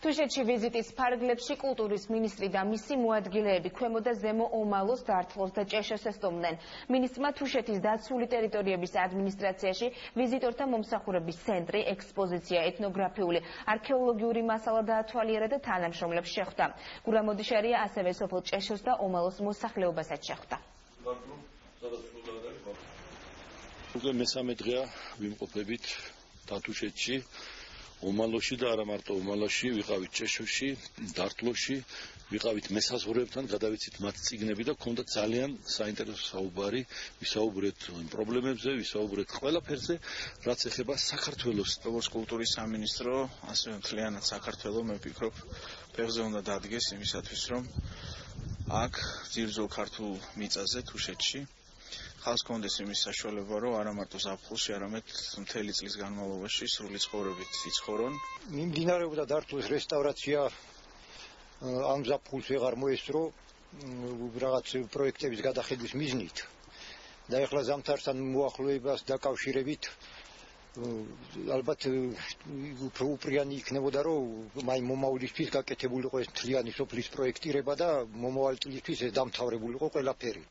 თუშეთში ვიზიტის ფარგლებში კულტურის მინისტრი და მისი მოადგილეები ქვემო და ზემო ომალოს დართლოს და ჭეშოს ესტუმრნენ. მინისტრმა თუშეთის დაცული ტერიტორიების ადმინისტრაციაში ვიზიტორთა მომსახურების ცენტრი, ექსპოზიცია, ეთნოგრაფიული, არქეოლოგიური მასალა დაათვალიერა და თანამშრომლებს შეხვდა. გურამ მოდიშარია ასევე სოფელ ჭეშოს და ომალოს მოსახლეობასაც შეხვდა. მესამე დღეა ვიმყოფებით თუშეთში, ომალოში და არა მარტო ომალოში, ვიყავით ჭეშოში, დართლოში, ვიყავით მესაზღვრეებთან, გადავიცით მათ წიგნები და გქონდა ძალიან საინტერესო საუბარი, ვისაუბრეთ პრობლემებზე, ვისაუბრეთ ყველაფერზე, რაც ეხება საქართველოს. როგორც კულტურის სამინისტრო, ასევე მთლიანად საქართველოს, მე ვფიქრობ, ფეხზე უნდა დადგეს იმისათვის, რომ აქ ძირძულ ქართულ მიწაზე თუშეთში ხალხს კონდეს იმის საშუალება, რომ არა მარტო ზაფხულში, არამედ მთელი წლის განმავლობაში სრული ცხოვრებით იცხოვრონ. მიმდინარეობდა დართლის რესტავრაცია, ამ ზაფხულს ვეღარ მოესწრო რაღაც პროექტების გადახედვის მიზნით. და ეხლა ზამთართან მოახლოებას დაკავშირებით ალბათ უფრო უპრიანი იქნებოდა, რომ მომავლისთვის გაკეთებულიყო ეს მთლიანი სოფლის პროექტირება და მომავალ წლისთვის ეს დამთავრებულიყო ყველაფერი.